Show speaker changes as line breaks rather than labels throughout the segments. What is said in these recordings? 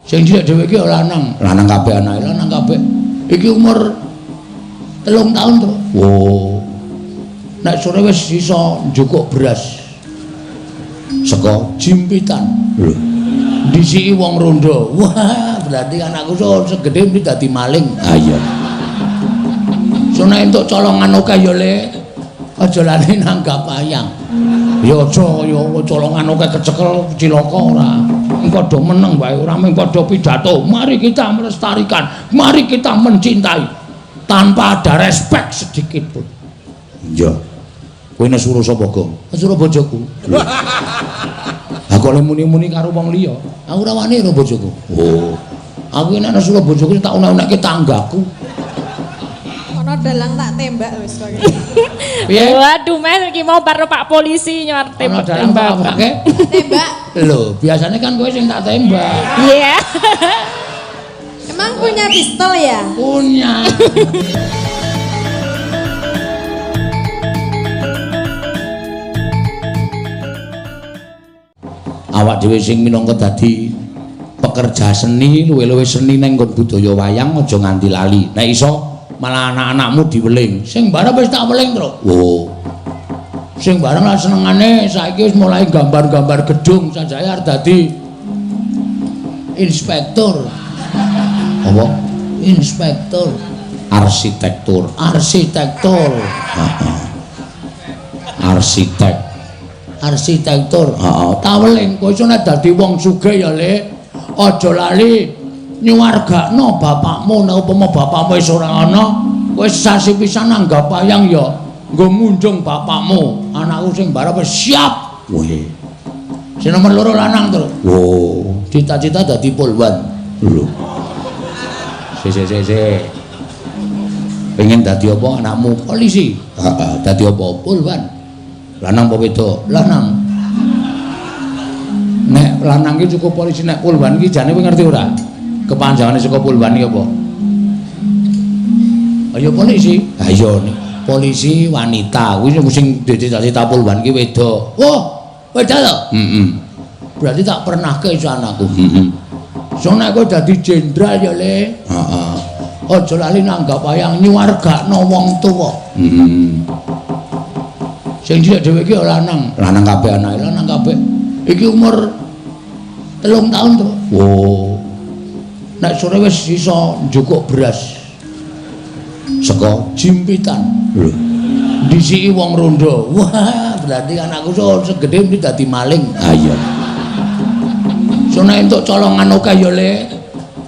Sing cilik dhewe iki lanang kabeh anake, lanang kabeh. Iki umur 3 tahun to. Oh. Nek sore wis iso njukuk beras. Saka jimpitan. Lho. Disiki wong rondo. Wah, berarti anakku segede iki dadi maling. Ah iya. Sone entuk colongan oke ya, Le. Aja lali nanggap ayang. Ya aja ya colongan oke kecekel cilaka ora. Engko do meneng wae ora mung padha pidato. Mari kita melestarikan, mari kita mencintai tanpa ada respek sedikit pun. Iya. Kowe nesuro sapa, Gong? Nesuro bojoku. Aku oleh muni-muni karo wong liya. Aku ora wani karo bojoku. Oh. Aku nek nesuro bojoku tak unek-unekke tanggaku.
Ono dalang tak tembak wis kok.
Piye?
Waduh, Mas iki mau karo Pak Polisi nyor tembak.
Tembak.
Tembak.
Lho, biasanya kan kowe sing tak tembak.
Iya.
Emang punya pistol ya?
Punya. Awak dhewe sing minangka dadi pekerja seni, luwe-luwe seni ning nggon budaya wayang aja nganti lali. Nek iso malah anak-anakmu diweling. Sing bareng wis tak weling, Tru. Oh. Sing bareng lah senengane saiki wis mulai gambar-gambar gedung, sajake arep dadi inspektur. Apa? Inspektur arsitektur. Arsitektur. Heeh. Ta weling kowe iso nek dadi wong sugih ya, Le. Aja lali nyuwargakno bapakmu nek upama bapakmu wis ora ana, kowe sasi pisan nanggap wayang ya nggo munjung bapakmu. Anakku sing barep siap. Wih. Sing nomor 2 lanang, Tru. Oh, cita-cita dadi polwan. Lho. Si. Pengen dadi apa anakmu? Polisi. Heeh, dadi apa? Polwan. Lanang apa wedok? Lanang. Nek lanang iki cukup polisi, nek polwan iki jane kowe ngerti ora? Kepanjangane saka polwan iki apa? Ayo polisi. Ha iya polisi wanita. Kuwi sing cita-cita polwan iki wedok. Wah, wedok to? Heeh. Berarti tak pernah ke iso anakku. Heeh. So nek kowe dadi jenderal ya, Le. Heeh. Aja lali nanggap wayang nyuwargakno wong tuwa. Heeh. Sing cilik dhewe iki lanang kabeh anake, lanang kabeh. Iki umur 3 tahun to. Oh. Nek sore wis iso njukuk beras. Saka jimpitan. Lho. Disiki wong rondo. Wah, berarti anakku segede iki dadi maling. Ah iya. Sone entuk colongan oke ya, Le.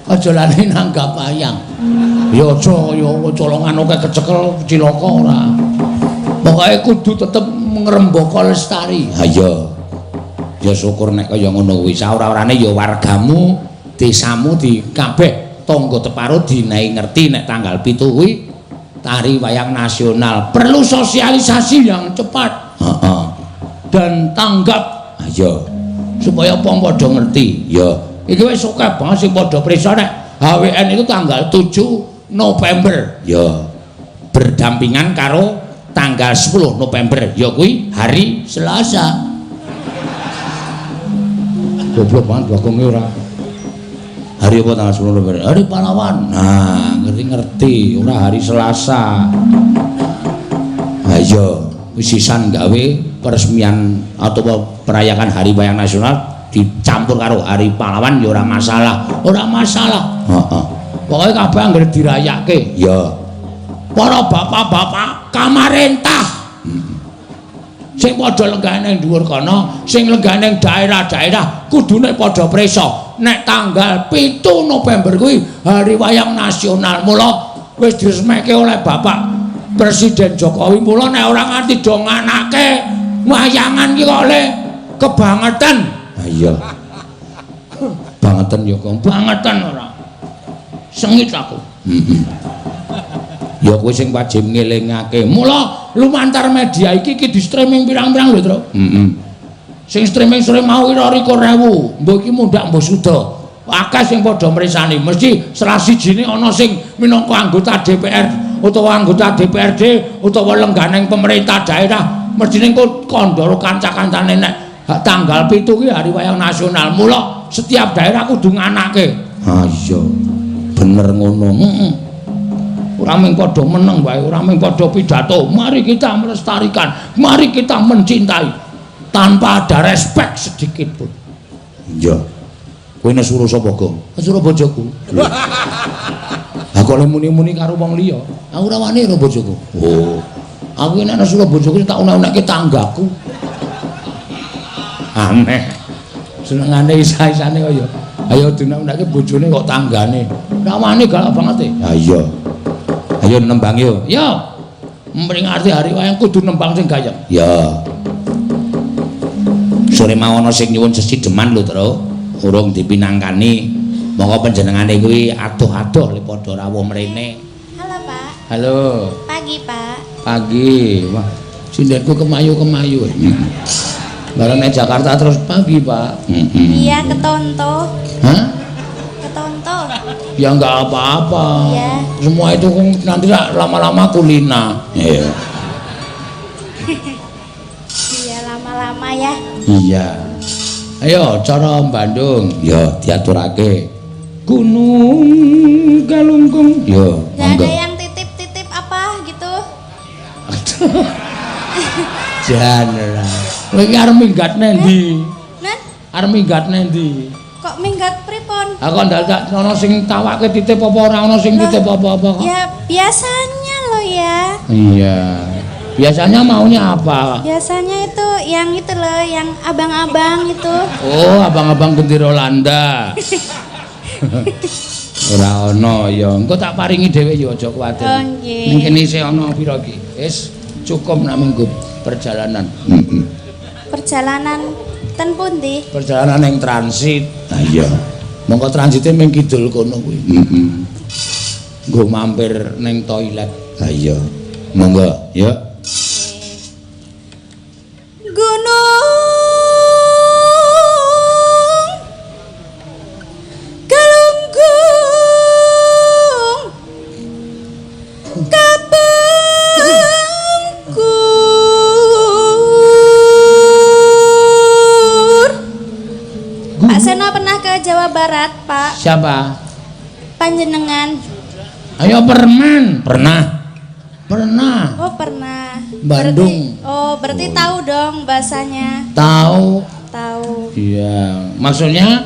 Aja lali nanggap ayang. Ya aja ya colongan oke kecekel cilaka ora. Pokoke kudu tetep ngrembaka lestari. Ha iya. Ya syukur nek kaya ngono kuwi. Saora-orane ya wargamu, desamu di kabeh tangga teparo dinehi ngerti nek tanggal 7 kuwi tari wayang nasional. Perlu sosialisasi yang cepat. Heeh. Dan tanggap. Ha iya. Supaya wong padha ngerti. Ya. Iki wis akeh banget sing padha prisa nek HWN itu tanggal 7 November. Ya. Berdampingan karo tanggal 10 November ya kuwi hari Selasa. Goblok banget bakome ora. Hari apa tanggal 10 November? Hari pahlawan. Nah, ngerti-ngerti, ora hari Selasa. Ha iya, wis sisan gawe peresmian atau perayakan hari wayang nasional dicampur karo hari pahlawan ya ora masalah. Ora masalah. Heeh. Pokoke kabeh anggere dirayake. Ya. Para bapak-bapak kamarentah sing padha lenggah ning dhuwur kana, sing lenggah ning daerah-daerah kudune padha prisa nek tanggal 7 November kuwi hari wayang nasional. Mula wis diresmeke oleh Bapak Presiden Jokowi. Mula nek ora nganti do nganake wayangan ki kok Le kebangetan. Ha iya. Bangetan ya, Kong. Bangetan ora. Sengit aku. Heeh. Ya kowe sing wajib ngelingake. Mula lumantar media iki di streaming pirang-pirang lho, Tru. Heeh. Sing streaming sore mau 22.000. Mbok iki mundak mbok suda. Akeh sing padha mresani. Mesti salah sijine ana sing minangka anggota DPR utawa anggota DPRD utawa lengganing pemerintah daerah. Mestine engko kandha kanca-kancane nek tanggal 7 kuwi hari wayang nasional. Mula setiap daerah kudu nganake. Ah iya. Bener ngono. Heeh. Ora mung padha meneng wae, ora mung padha pidato. Mari kita melestarikan, mari kita mencintai tanpa ada respek sedikit pun. Iya. Kowe nesuruh sapa, Gong? Nesuruh bojoku. Lah kok muni-muni karo wong liya? Aku ora wani karo bojoku. Oh. Aku nek nesuruh bojoku tak unek-unekke tanggaku. Aneh. Senengane isa-isane kaya ayo diunek-unekke bojone kok tanggane. Ora wani galak banget e. Ha iya. Ayo nembang yo. Yo. Memperingati hari wayang kudu nembang sing gayeng. Ya. Sore mau ana sing nyuwun sesideman lho, Tru. Urung dipinangkani. Monggo panjenengane kuwi adoh-adoh le padha rawuh mrene.
Halo, Pak.
Halo.
Pagi, Pak.
Pagi. Wah, sindenku kemayu-kemayu. Bareng nek Jakarta terus pagi, Pak.
Iya, ketonto.
Hah?
Ketonto.
Ya enggak apa-apa.
Iya.
Semua itu nanti lama-lama kulina. Iya.
Iya, lama-lama ya.
Iya. Ayo cara Bandung. Ya diaturake. Gunung Galunggung. Yo,
Gak ada yang titip-titip apa gitu.
Janera. Kowe iki arep minggat nendi?
Nah,
Arep minggat nendi?
kok minggat pripun?
Aku ndak ana sing tawake titip apa ora ana sing titip apa-apa kok.
Ya, biasanya lo ya.
Iya. Biasanya maunya apa?
Biasanya itu yang itu loh, yang abang-abang itu.
Oh, abang-abang gendera Landa. Ora ana ya. Engko tak paringi dhewe ya aja kuwatir.
Oh, nggih.
Ning kene isih ana pira iki? Wis cukup nak minggu perjalanan.
Perjalanan ten pundi?
Perjalanan yang transit. Ah iya. Mongko transite ming kidul kono kuwi. Nggo mampir ning toilet. Ah iya. Monggo, ya.
Gunung Galunggung Kabengkur. Pak Sena pernah ke Jawa Barat, Pak?
Siapa?
Panjenengan.
Ayo permen. Pernah. Pernah.
Oh, pernah.
Bandung.
Berarti tahu dong bahasanya.
Tahu.
Tahu.
Iya. Maksudnya?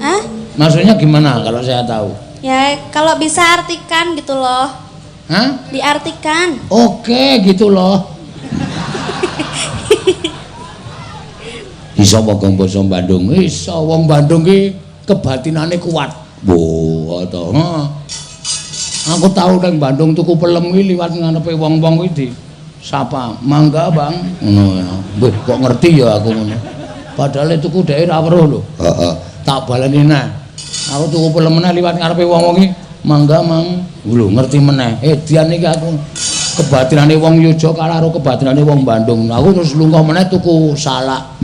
Hah?
Maksudnya gimana kalau saya tahu?
Ya, kalau bisa artikan gitu loh.
Hah?
Diartikan.
Oke, gitu loh. Iso wong basa Bandung. Iso wong Bandung ki kebatinane kuat. Wo, to. Aku tahu nang Bandung tuku pelem kuwi liwat ngarepe wong-wong kuwi di sapa, "Mangga, Bang." Ngono ya. Wih, kok ngerti ya aku ngono. Padahal tuku dhek ora weruh lho. Heeh. Tak baleni neh. Aku tuku pelem meneh liwat ngarepe wong-wong iki, "Mangga, Mang." Lho, ngerti meneh. Dian iki aku kebatinane wong Yojo karo kebatinane wong Bandung. Aku terus lunga meneh tuku salak.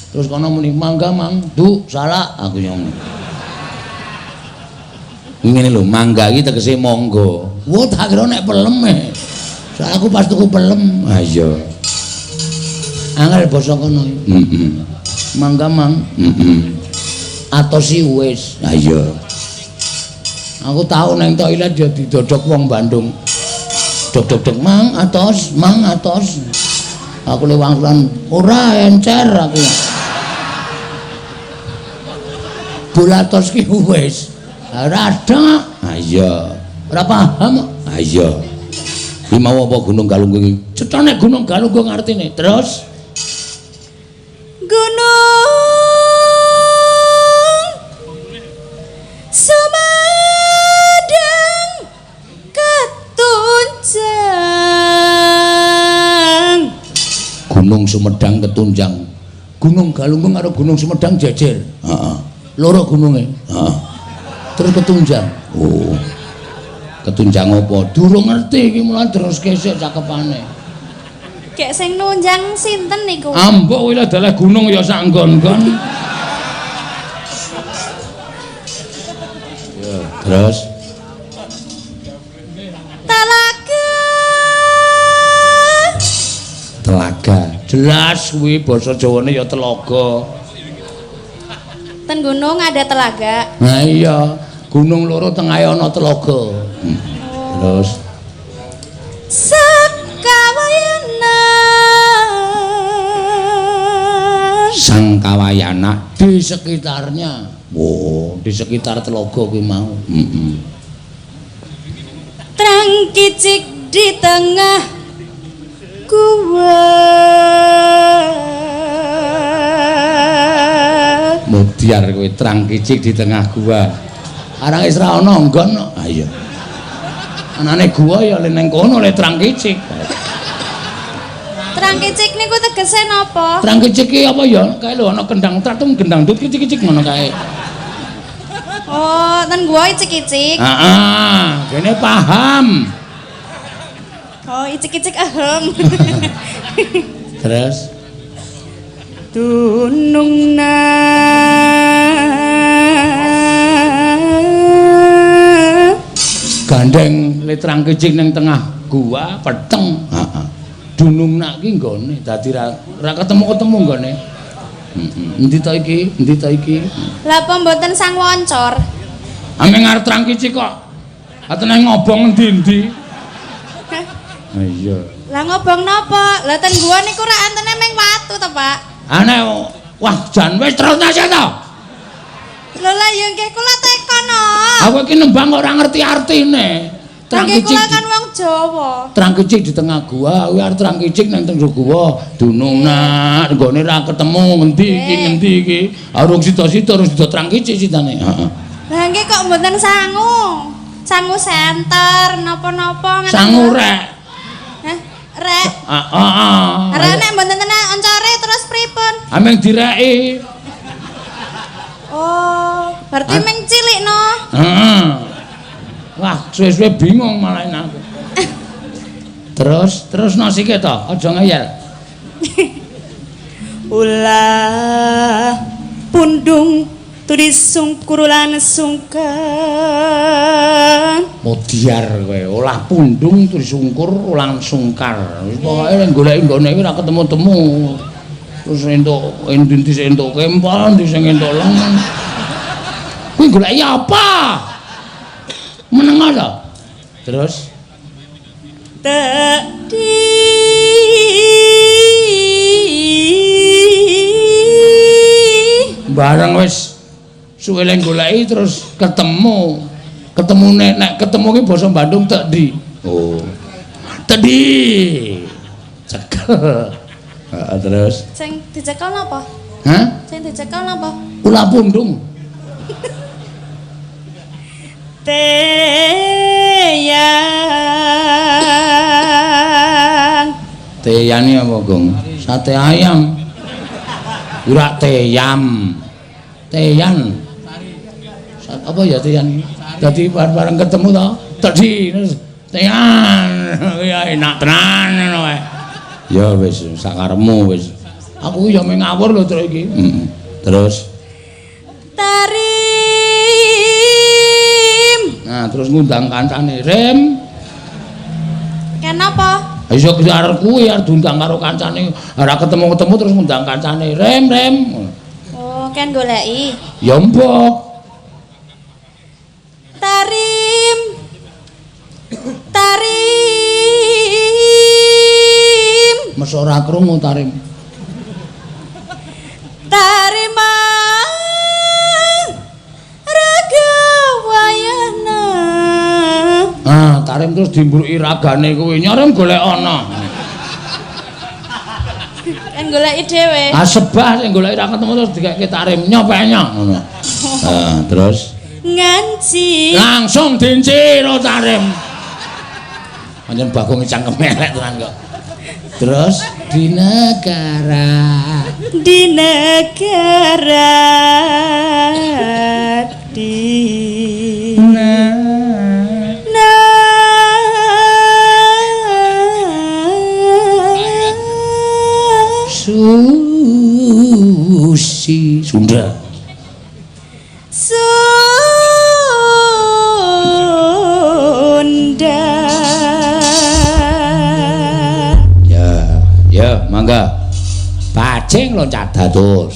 Terus kono muni, "Mangga, Mang." "Du, salak." Aku ngomong. Ngene lho, mangga iki tegese monggo. Wo tak kira nek pelem e. Soale aku pas tuku pelem. Ha iya. Angel basa kono. Mangga, Mang. Atosi wis. Ha iya. Aku tau nang toilet ya didodok wong Bandung. Dodok-dodok, "Mang, atos, Mang, atos." Aku lewangsulan, "Ora encer aku." Bulatos ki wis. Ora ada. Ha iya. Ora paham. Ha iya. Iki mau apa Gunung Galunggung iki? Cetane Gunung Galunggung artine. Terus
Gunung Sumedang Ketunjang.
Gunung Sumedang Ketunjang. Gunung Galunggung karo Gunung Sumedang jejer. Heeh. Loro gununge. Heeh. Terus ketunjang. Oh. Ketunjang apa? Durung ngerti iki mulane terus kesik cakepane.
Kayak sing nunjang sinten niku?
Ambok kuwi adalah gunung ya sak nggon-nggon. Ya, terus
Talaga.
telaga. Jelas kuwi basa Jawane ya telaga.
Ten gunung ada telaga.
Nah iya, gunung loro tengahe ana telaga. Terus
Sakawayana
Sang Kawayana di sekitarnya. Wow, di sekitar telaga kuwi mau.
Terang kicik di tengah gua.
Mudiar kowe terang kicik di tengah gua. Arang wis ra ana nggon. Ah iya. Anane gua ya le ning kono le terang kicik.
Terang kicik niku tegese napa?
Terang kicik ki apa ya? Kae lho ana kendang tratum gendang dut kicik-kicik ngono kae.
Oh, ten gua icik-icik.
Heeh, kene paham.
Oh, icik-icik ahem.
Terus
Tunungna
gandeng le terang kicik ning tengah gua peteng. Heeh. Dunungna ki nggone dadi ra ketemu-ketemu nggone. Endi ta iki? Endi ta iki?
Lah apa mboten sang wancor?
Ame ngarep terang kicik kok. Atene ngobong endi-endi? Ah iya.
Lah ngobong napa? Lah ten gua niku rak antene ming watu to, Pak.
Ane wah jan wis terus nase to.
Lho lah ya nggih kula tekono.
Aku iki nembang kok ora ngerti artine. Terang
Nggih
kicik.
kula kan wong Jawa.
Terang kicik di tengah gua, kuwi arep terang kicik nang tengah gua. Dunungna nggone ra ketemu ngendi iki ngendi iki. Arung sida-sida terus sida terang kicik sitane. Heeh.
Lah nggih kok mboten sangu. Sangu senter napa-napa
Sangu rek.
Hah? Rek.
Heeh.
Rek nek mboten tenan oncore terus pripun?
Ameng direki.
Oh, berarti ming cilik no.
Heeh. Wah, suwe-suwe bingung malah aku. Terus nosike to, aja ngeyel.
Ulah pundung tulis sungkurulan sungkan.
Mudiar kowe, olah pundung terus sungkur ulang sungkar. Wis pokoke nek goleki nggone iki ora ketemu-temu. Terus entuk endi sing entuk kempal, endi sing entuk lengan. Kuwi goleki apa? Meneng to. Terus
Tadi
bareng wis suwe leng goleki terus ketemu. Ketemune nek ketemu ki basa Bandung tedi. Oh. Tedi. Cekel. Terus
sing dicekel napa?
hah?
Sing dicekel napa?
Ulah pundung.
Teyang.
Teyane apa, Gong? Sate ayam. Ora teyam. Teyan. Apa ya teyan? Dadi bareng ketemu to. Tadi terus teyan. Ya enak tenan ngono wae. Ya wis sakarepmu wis. Aku ya mung ngawur lho terus iki. Terus nah, terus ngundang kancane, Rem.
Kenapa?
Iso arep kuwi arep diundang karo kancane, ora ketemu-ketemu terus ngundang kancane, Rem.
Oh, kan goleki.
Ya mbok.
Tarim.
Mes ora krungu tarim.
Tarimang Ragawayana.
Ah, tarim terus dimbruki ragane kuwi. Nyarem golek ana.
Kan goleki dhewe.
Ah sebah sing goleki ra ketemu terus dikeke tarim nyopenya ngono. Ah, terus
Nganci.
langsung dinciro tarim. Pancen Bagong cangkem elek tenan kok. Terus di negara
di
Susi Sunda.
Sunda.
Ya, mangga. Bajing loncat dados.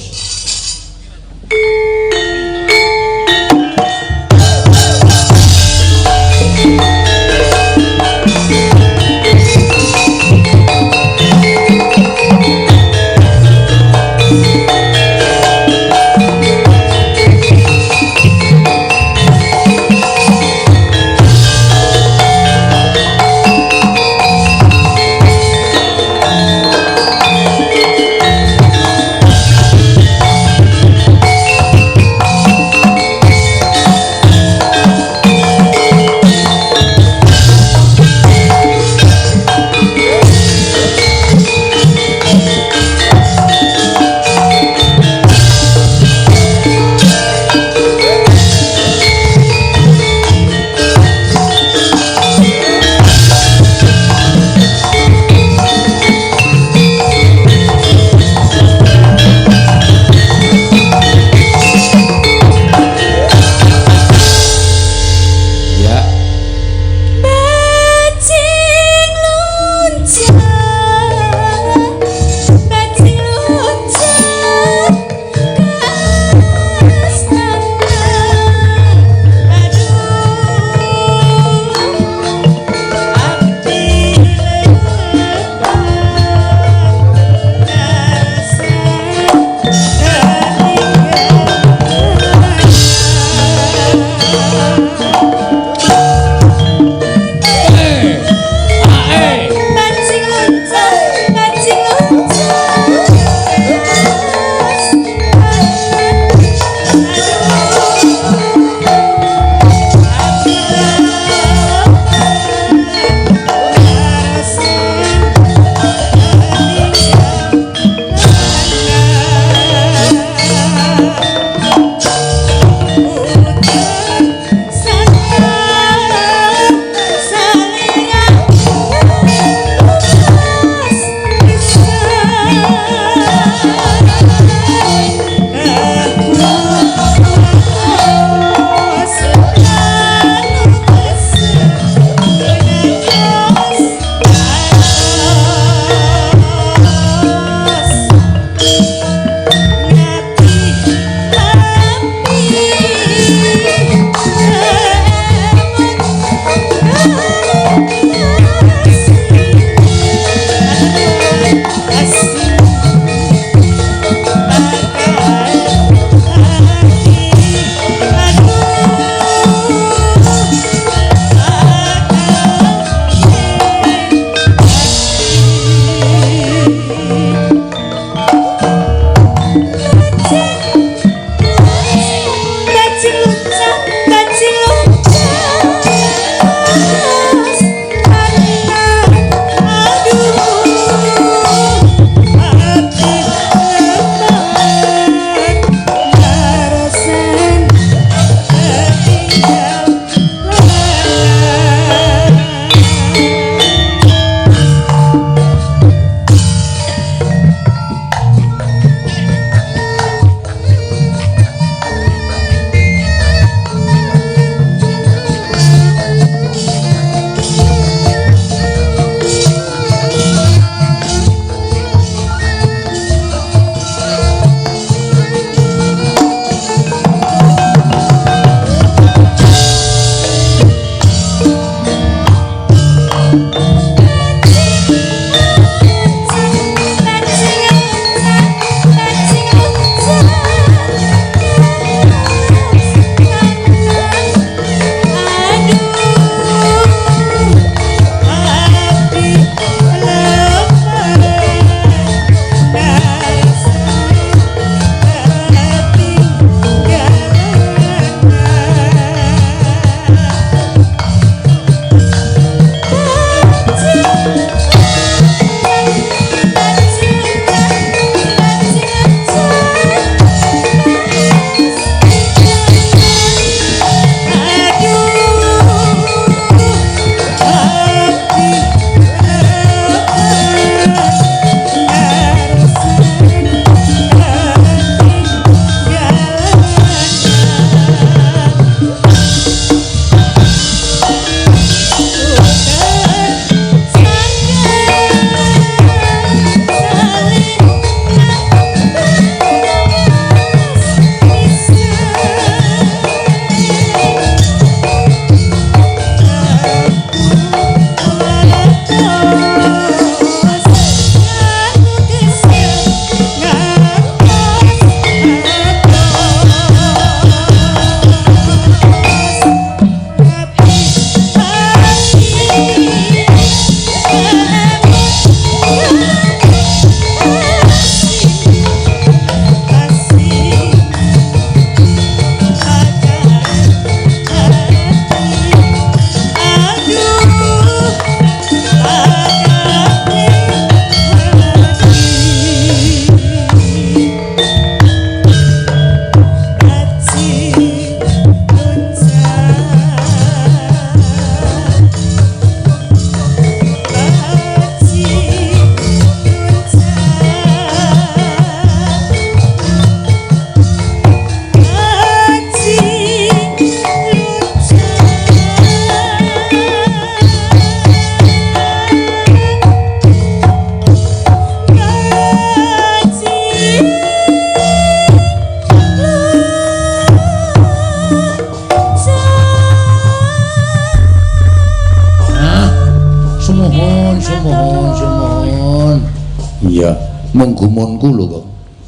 Iya, mung gumunku lho kok.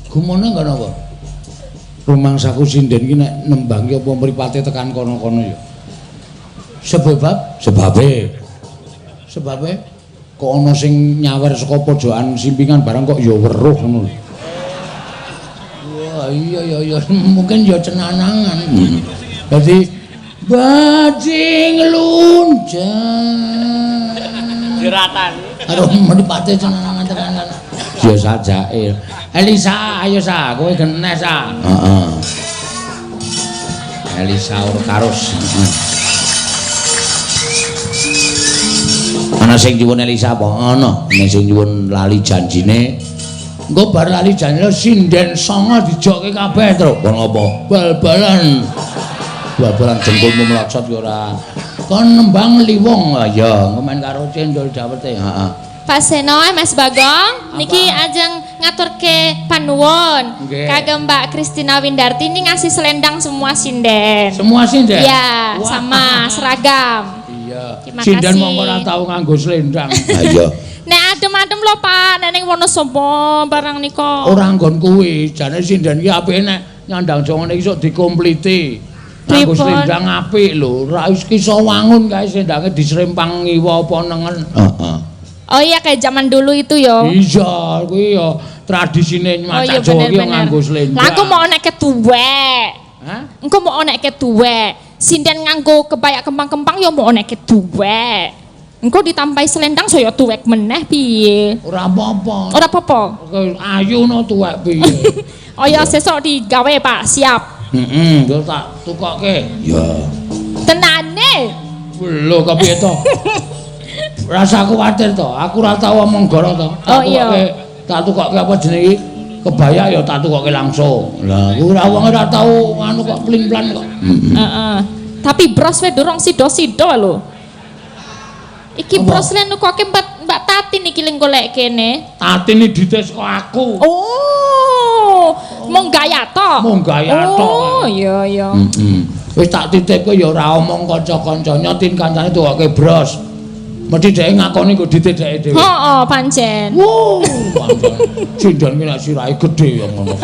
Gumune ngono apa? Rumangsaku sinden ki nek nembangke apa mripate tekan kono-kono ya. Sebabe kok ana sing nyawer saka pojokan simpingan barang kok ya weruh ngono. Wah, iya mungkin ya cenanangan. Dadi bajing lunjang.
Jeratan.
Karo mripate cenanangan tekan kono. Ya sajake. Elisa, ayo sa, kowe genes sa. Heeh. Elisa Urkarus. Ana sing nyuwun Elisa apa? Ana. Nek sing nyuwun lali janjine. Engko bar lali janjine sinden songo dijokke kabeh terus. Kon apa? Bal-balan. Bal-balan jengkulmu mlaksot ya ora. Kon nembang liwong. Ya, ngomen karo cendol dawete. Heeh.
Pak Seno, Mas Bagong, niki ajeng ngaturke panuwun. Kagem Mbak Kristina Windarti ini ngasih selendang semua sinden.
Semua sinden?
Iya, sama seragam.
Iya.
Terima
sinden
kasih.
mongko ora tau nganggo selendang. Iya.
Nek adem-adem lho Pak, nek ning Wonosobo barang nika.
Ora nggon kuwi, jane sinden ki apike nek nyandang jongone iso dikompliti. Nganggo selendang apik lho, ra iso wangun kae sendange disrempang ngiwa apa nengen. Heeh.
Oh iya kayak zaman dulu itu ya.
Iya, kuwi ya tradisine maca Jawa ki nganggo slendang.
Lah aku mau nek tuwek.
Hah?
Engko mau nek tuwek. Sinden nganggo kebaya kempang-kempang ya mau nek tuwek. Engko ditambahi selendang saya tuwek meneh piye?
Ora apa-apa.
Ora apa-apa.
Ayu no tuwek piye.
Oh ya sesuk digawe Pak, siap.
Heeh, yo tak tukokke. Ya.
Tenane.
Lho kepiye to? Rasa kuwatir to, aku ora tau omong goro to.
Oh iya.
Tak tukokke apa jenenge iki? Kebaya ya tak tukokke langsung. Lah, kuwi ora wong ora tau anu kok plin-plan kok.
Heeh. Tapi bros we durung sida-sida lho. Iki bros le nukoke Mbak Tati niki ling golek kene.
Tati ni dites kok aku.
Oh, mong gaya to.
Mong gaya to.
Oh, iya iya.
Wis tak titipke ya ora omong kanca-kanca nyotin kancane tukokke bros. Mesti dhek ngakoni kok ditedheke dhewe.
Heeh, pancen.
Wow, pancen. Sinden ki nek sirahe gedhe ya ngono.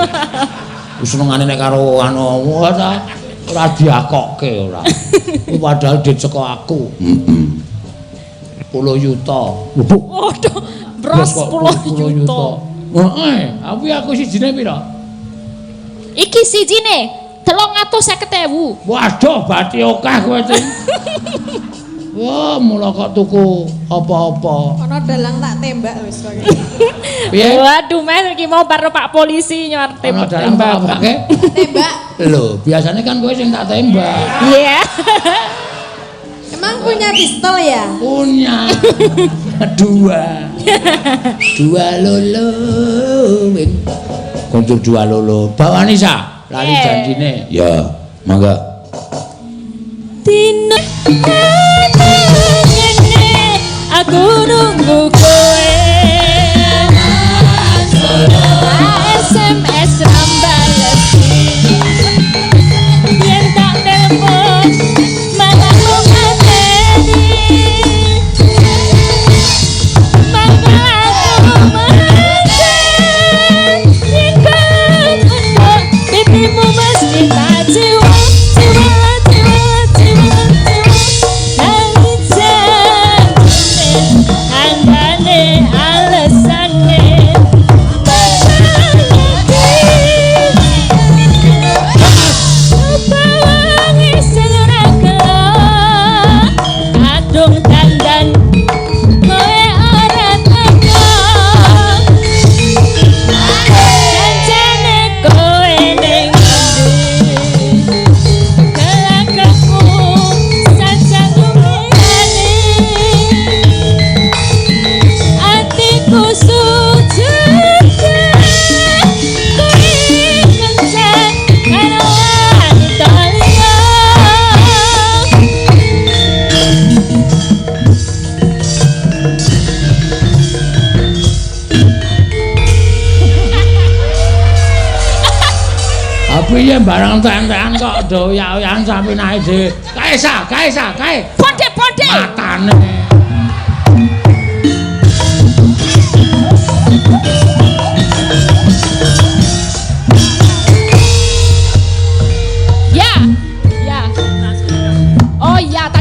Wis senengane nek karo anu ora diakokke ora. Ku padahal dit saka aku. Heeh. 10 yuta.
Waduh, bros 10 juta.
Heeh, aku sijine pira?
Iki sijine 350.000.
Waduh, bathi akeh kowe iki. Wah, mula kok tuku apa-apa.
Ana dalang tak tembak wis kok.
Piye?
Waduh, Mas iki mau karo Pak Polisi nyor
Ana dalang apa ke?
Tembak.
Lho, biasanya kan kowe sing tak tembak.
Iya.
Emang punya pistol ya?
Punya. Dua lolo. Kunjuk dua lolo. Bawa Nisa, lali janjine. Ya, mangga.
Dino aku nunggu kowe SMS rambales yen tak telepon malah mau ngateni mangga aku manten yen kan untuk pipimu mesti tak jiwa
Piye barang tentekan kok doyak-doyakan sampe naik dhewe. Kae.
Pode.
Matane.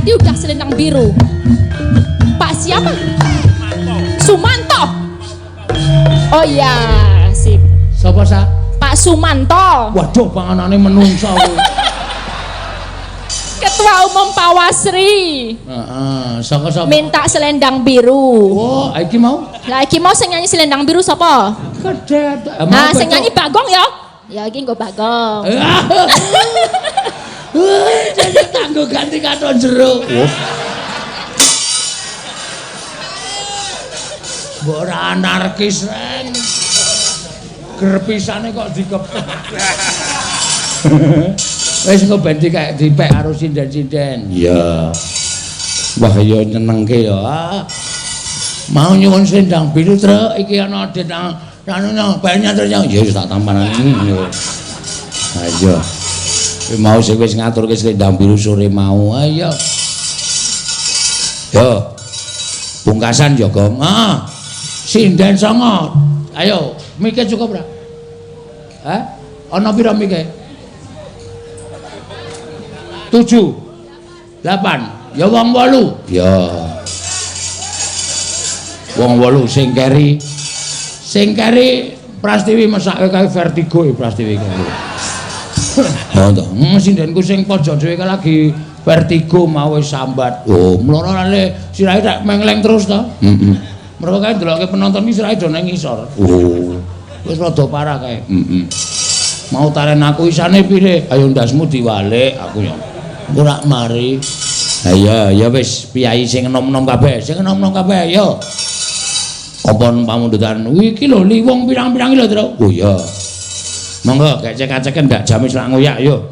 tadi udah selendang biru. Pak siapa? Sumanto. Oh iya, sip.
Sapa sa?
Pak Sumanto.
Waduh, panganane menungso kuwi.
Ketua Umum Pawasri.
Heeh, sapa?
Minta selendang biru.
Oh, iki mau?
Lah iki mau sing nyanyi selendang biru sapa?
Kedet.
Nah, sing nyanyi Bagong ya. Ya iki nggo Bagong.
Jadi kanggo ganti katon jero. Mbok ora anarkis reng. Gerpisane kok dikepek. Wis engko ben dipek karo sinden-sinden. Iya. Wah ya nyenengke ya. Mau nyuwun sendang biru truk iki ana adet nang banyak terus ya wis tak tampanan iki. Ayo. Mau sing wis ngaturke sendang biru sore mau. Ayo. Yo. Pungkasan ya, Gong. Sinden songo. Ayo, mike cukup ora? Hah? Ana pira mike? 7 8 ya wong 8 ya wong 8 sing keri Prastiwi mesake kae vertigo Prastiwi kae. Oh to, sindenku sing pojok dhewe lagi vertigo mau wis sambat. Oh, mlono le sirahe tak mengleng terus to. Heeh. Mergo kae ndeloke penonton iki sirahe do nang ngisor. Oh. Wis rada parah kae. Heeh. Mau taren aku isane pire? Ayo ndasmu diwalik aku ya. Ora mari. Ha iya, ya wis piyai sing enom-enom kabeh, ayo. Apa pamundutan iki lho liwong pirang-pirang lho, Tru. Oh iya. Monggo gek cek-ceken ndak jamis lak ngoyak yo.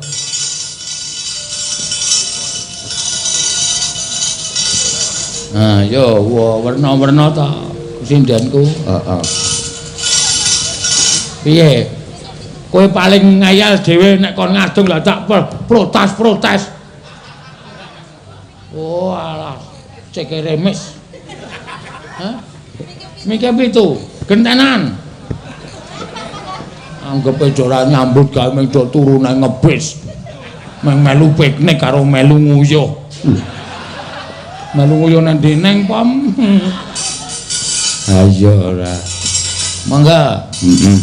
Nah, yo werna-werna ta sindenku. Heeh. Piye? Kowe paling ngayal dhewe nek kon ngadung lah tak protes. Oh alah, cek remes. Hah? Mike pitu, gentenan. Anggep ora nyambut gawe mung do turu nang ngebis. Meng melu piknik karo melu nguyuh. Melu nguyuh nang deneng pom. Ayo ora. Mangga. Heeh.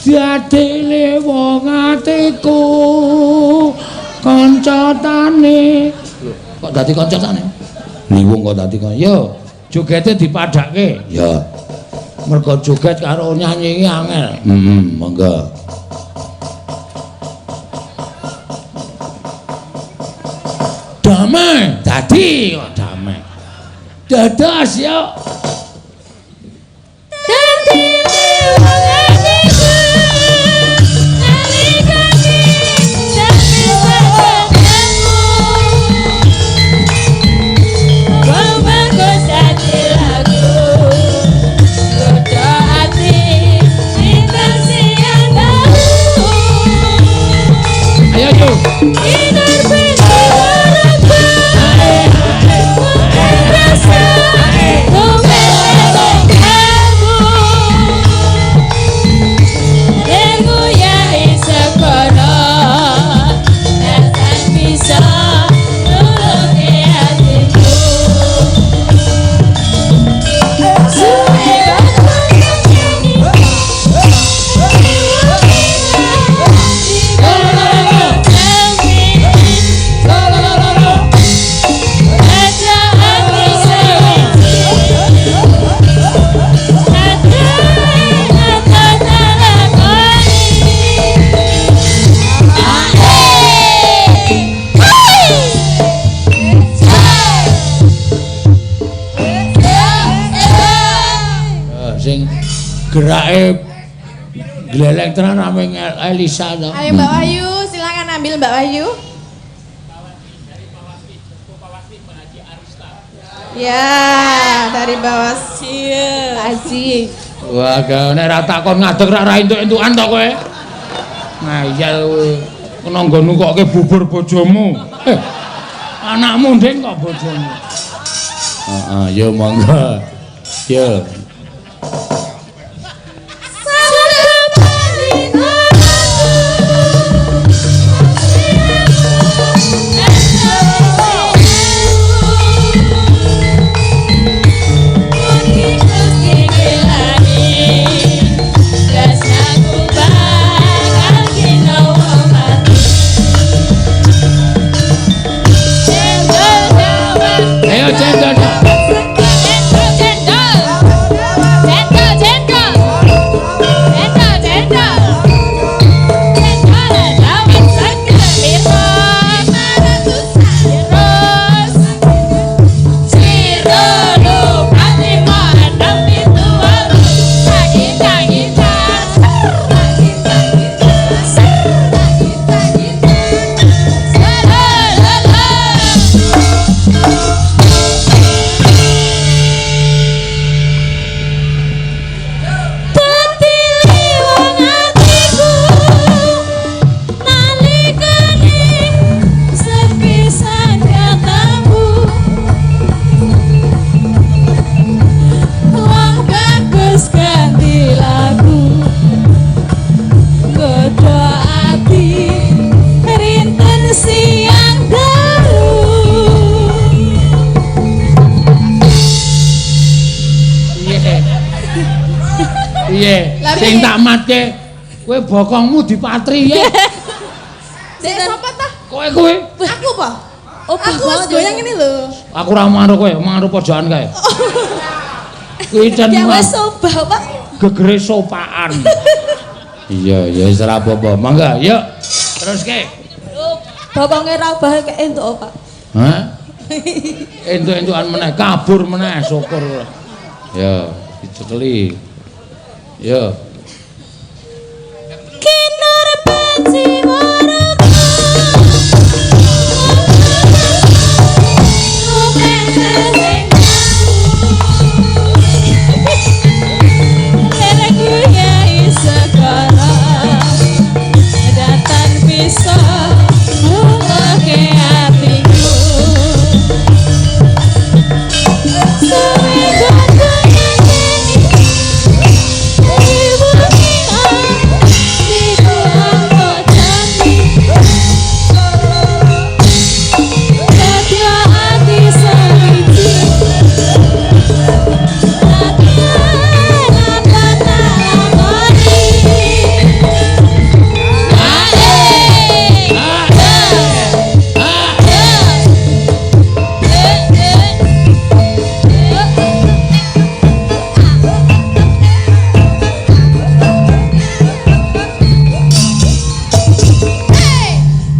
Diadele wong atiku kanca tane. Kok dadi kanca tane? Liwung kok dadi kanca. Yo, jogete dipadhake. Ya. Mergo joget karo nyanyi iki angel. Monggo. Damai, dadi kok damai. Dadas yo. Gerake gleleng tenan ame Elisa to.
Ayo Mbak Wayu, silakan ambil Mbak Wayu. Ya, dari Bawaslu Pak Haji.
Wah, nek ra takon ngadeg ra entuk-entukan to kowe. Ngayal kowe. Kena nggonmu kokke bubur bojomu. Anakmu ndeng kok bojomu. Heeh, ya monggo. Ya. piye?
Lah,
Sing
piye?
tak matke kowe bokongmu dipatri ya.
Dek sapa tah?
Kowe.
Aku apa?
Oh,
Aku wis goyang ini lho.
Aku ora mangan kowe, mangan pojokan kae. Kuwi jan
Ya wis sobah, Pak.
gegere sopaan. Iya, ya wis ora apa-apa. Mangga, yuk. Teruske.
Bokonge ra obah kek entuk, Pak.
Hah? Entuk-entukan meneh, kabur meneh, syukur. Ya, dicekeli. Ya.
Kinar benci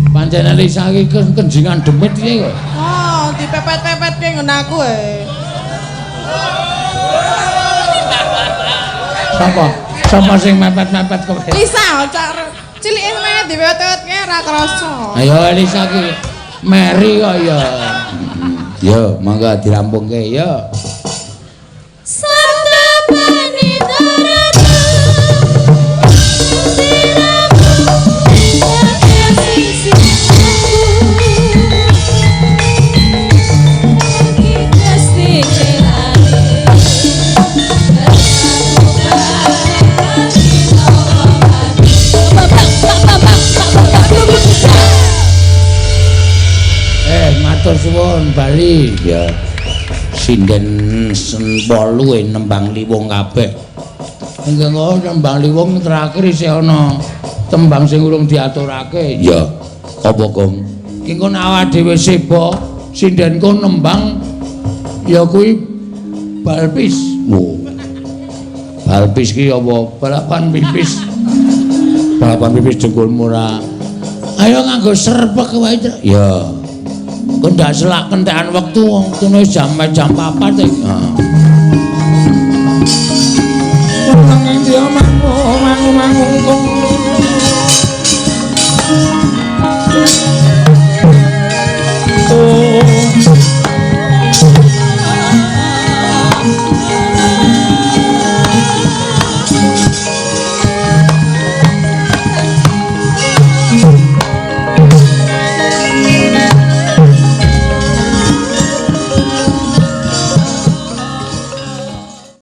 Pancen Elisa iki kenjingan demit iki kok.
Oh, dipepet-pepetke ngono aku
Sapa sing mepet-mepet kowe?
Lisa, cilike meneh dipepet-pepetke ra krasa.
Ayo Elisa iki Mary kok ya. Yo, mangga dirampungke ya. Matur suwun Bali ya. Sinden senpolu nembang liwung kabeh. Enggak kok nembang liwung terakhir isih ana tembang sing urung diaturake. Ya. Apa Kong? Ki kon awak dhewe sebo, sindenku nembang ya kuwi balpis. Oh. Balpis ki apa? Balapan pipis. Balapan pipis jengkul murah. Ayo nganggo serpek wae. Ya. Kok ndak selak kentekan wektu wong tune jam 4 Heeh. Nang ndi mangu